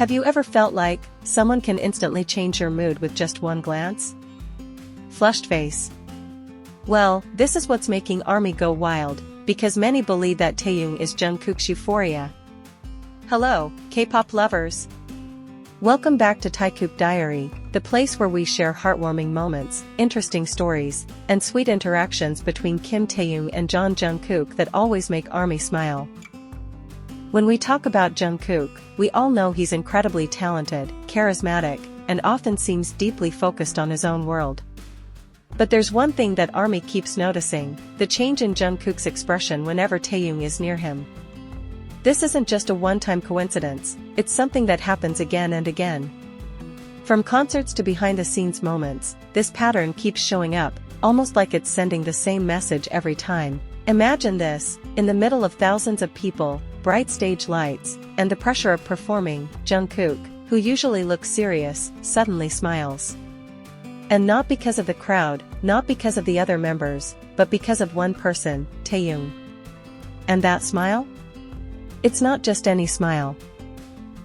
Have you ever felt like someone can instantly change your mood with just one glance? Flushed face. Well, this is what's making ARMY go wild, because many believe that Taehyung is Jungkook's euphoria. Hello, K-pop lovers. Welcome back to Taekook Diary, the place where we share heartwarming moments, interesting stories, and sweet interactions between Kim Taehyung and Jungkook that always make ARMY smile. When we talk about Jungkook, we all know he's incredibly talented, charismatic, and often seems deeply focused on his own world. But there's one thing that ARMY keeps noticing: the change in Jungkook's expression whenever Taehyung is near him. This isn't just a one-time coincidence, it's something that happens again and again. From concerts to behind-the-scenes moments, this pattern keeps showing up, almost like it's sending the same message every time. Imagine this: in the middle of thousands of people, bright stage lights, and the pressure of performing, Jungkook, who usually looks serious, suddenly smiles. And not because of the crowd, not because of the other members, but because of one person, Taehyung. And that smile? It's not just any smile.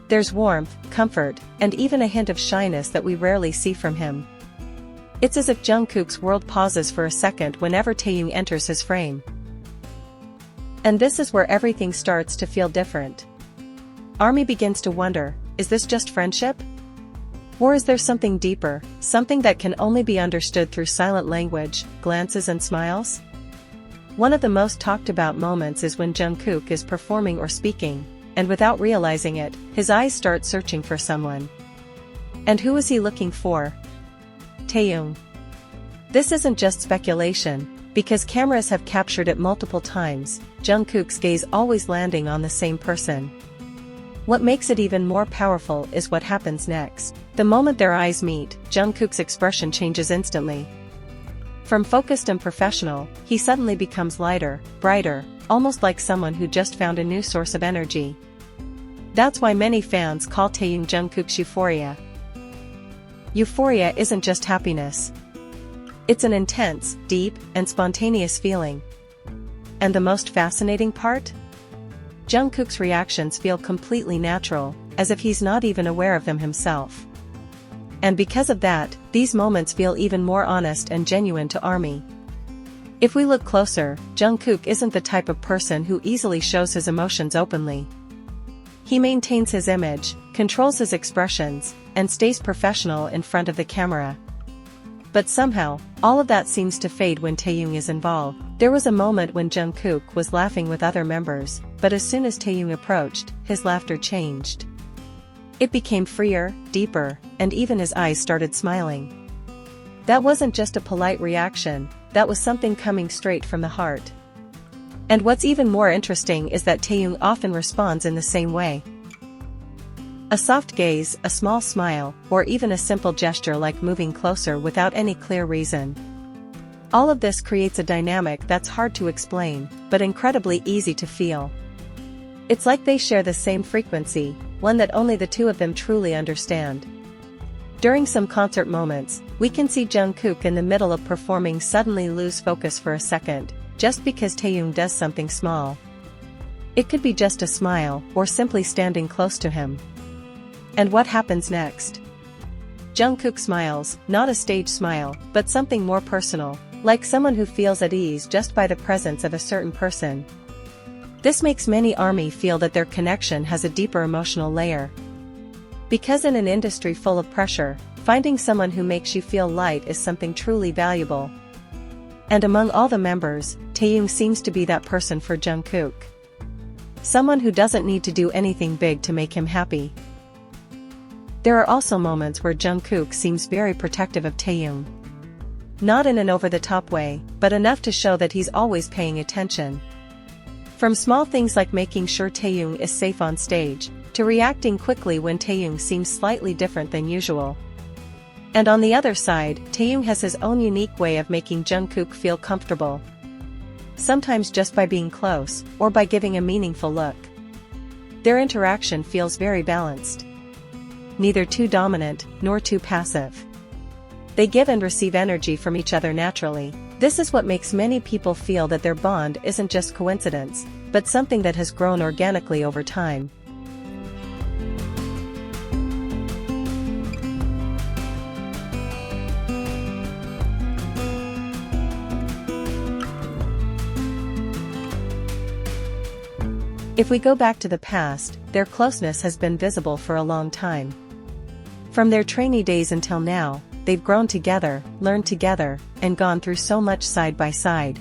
There's warmth, comfort, and even a hint of shyness that we rarely see from him. It's as if Jungkook's world pauses for a second whenever Taehyung enters his frame. And this is where everything starts to feel different. ARMY begins to wonder, is this just friendship? Or is there something deeper, something that can only be understood through silent language, glances and smiles? One of the most talked about moments is when Jungkook is performing or speaking, and without realizing it, his eyes start searching for someone. And who is he looking for? Taehyung. This isn't just speculation, because cameras have captured it multiple times, Jungkook's gaze always landing on the same person. What makes it even more powerful is what happens next. The moment their eyes meet, Jungkook's expression changes instantly. From focused and professional, he suddenly becomes lighter, brighter, almost like someone who just found a new source of energy. That's why many fans call Taehyung Jungkook's euphoria. Euphoria isn't just happiness. It's an intense, deep, and spontaneous feeling. And the most fascinating part? Jungkook's reactions feel completely natural, as if he's not even aware of them himself. And because of that, these moments feel even more honest and genuine to ARMY. If we look closer, Jungkook isn't the type of person who easily shows his emotions openly. He maintains his image, controls his expressions, and stays professional in front of the camera. But somehow, all of that seems to fade when Taehyung is involved. There was a moment when Jungkook was laughing with other members, but as soon as Taehyung approached, his laughter changed. It became freer, deeper, and even his eyes started smiling. That wasn't just a polite reaction, that was something coming straight from the heart. And what's even more interesting is that Taehyung often responds in the same way. A soft gaze, a small smile, or even a simple gesture like moving closer without any clear reason. All of this creates a dynamic that's hard to explain, but incredibly easy to feel. It's like they share the same frequency, one that only the two of them truly understand. During some concert moments, we can see Jungkook in the middle of performing suddenly lose focus for a second, just because Taehyung does something small. It could be just a smile, or simply standing close to him. And what happens next? Jungkook smiles, not a stage smile, but something more personal, like someone who feels at ease just by the presence of a certain person. This makes many ARMY feel that their connection has a deeper emotional layer. Because in an industry full of pressure, finding someone who makes you feel light is something truly valuable. And among all the members, Taehyung seems to be that person for Jungkook. Someone who doesn't need to do anything big to make him happy. There are also moments where Jungkook seems very protective of Taehyung. Not in an over-the-top way, but enough to show that he's always paying attention. From small things like making sure Taehyung is safe on stage, to reacting quickly when Taehyung seems slightly different than usual. And on the other side, Taehyung has his own unique way of making Jungkook feel comfortable. Sometimes just by being close, or by giving a meaningful look. Their interaction feels very balanced. Neither too dominant, nor too passive. They give and receive energy from each other naturally. This is what makes many people feel that their bond isn't just coincidence, but something that has grown organically over time. If we go back to the past, their closeness has been visible for a long time. From their trainee days until now, they've grown together, learned together, and gone through so much side by side.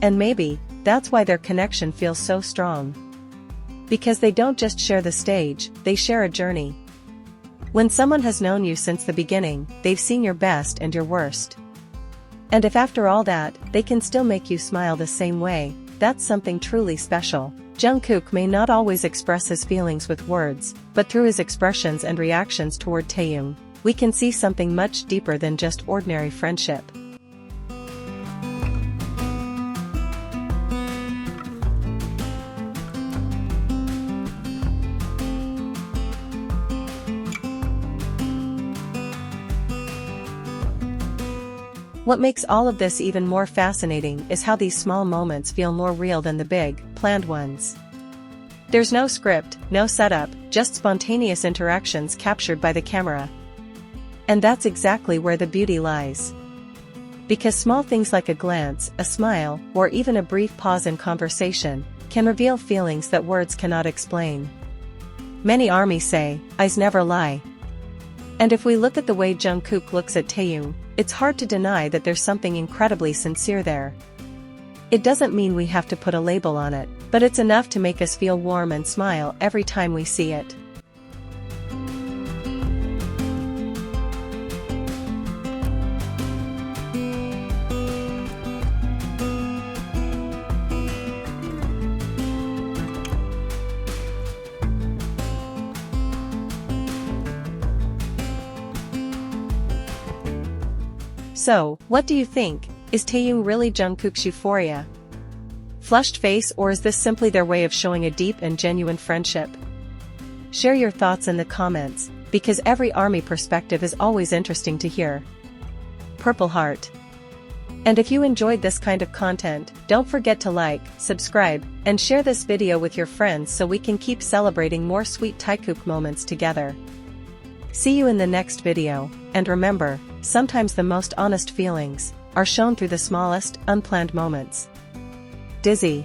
And maybe, that's why their connection feels so strong. Because they don't just share the stage, they share a journey. When someone has known you since the beginning, they've seen your best and your worst. And if after all that, they can still make you smile the same way, that's something truly special. Jungkook may not always express his feelings with words, but through his expressions and reactions toward Taehyung, we can see something much deeper than just ordinary friendship. What makes all of this even more fascinating is how these small moments feel more real than the big, planned ones. There's no script, no setup, just spontaneous interactions captured by the camera. And that's exactly where the beauty lies. Because small things like a glance, a smile, or even a brief pause in conversation, can reveal feelings that words cannot explain. Many ARMY say, eyes never lie. And if we look at the way Jungkook looks at Taehyung, it's hard to deny that there's something incredibly sincere there. It doesn't mean we have to put a label on it, but it's enough to make us feel warm and smile every time we see it. So, what do you think? Is Taehyung really Jungkook's euphoria? Flushed face, or is this simply their way of showing a deep and genuine friendship? Share your thoughts in the comments, because every ARMY perspective is always interesting to hear. Purple Heart. And if you enjoyed this kind of content, don't forget to like, subscribe, and share this video with your friends so we can keep celebrating more sweet Taekook moments together. See you in the next video, and remember, sometimes the most honest feelings are shown through the smallest, unplanned moments. Dizzy.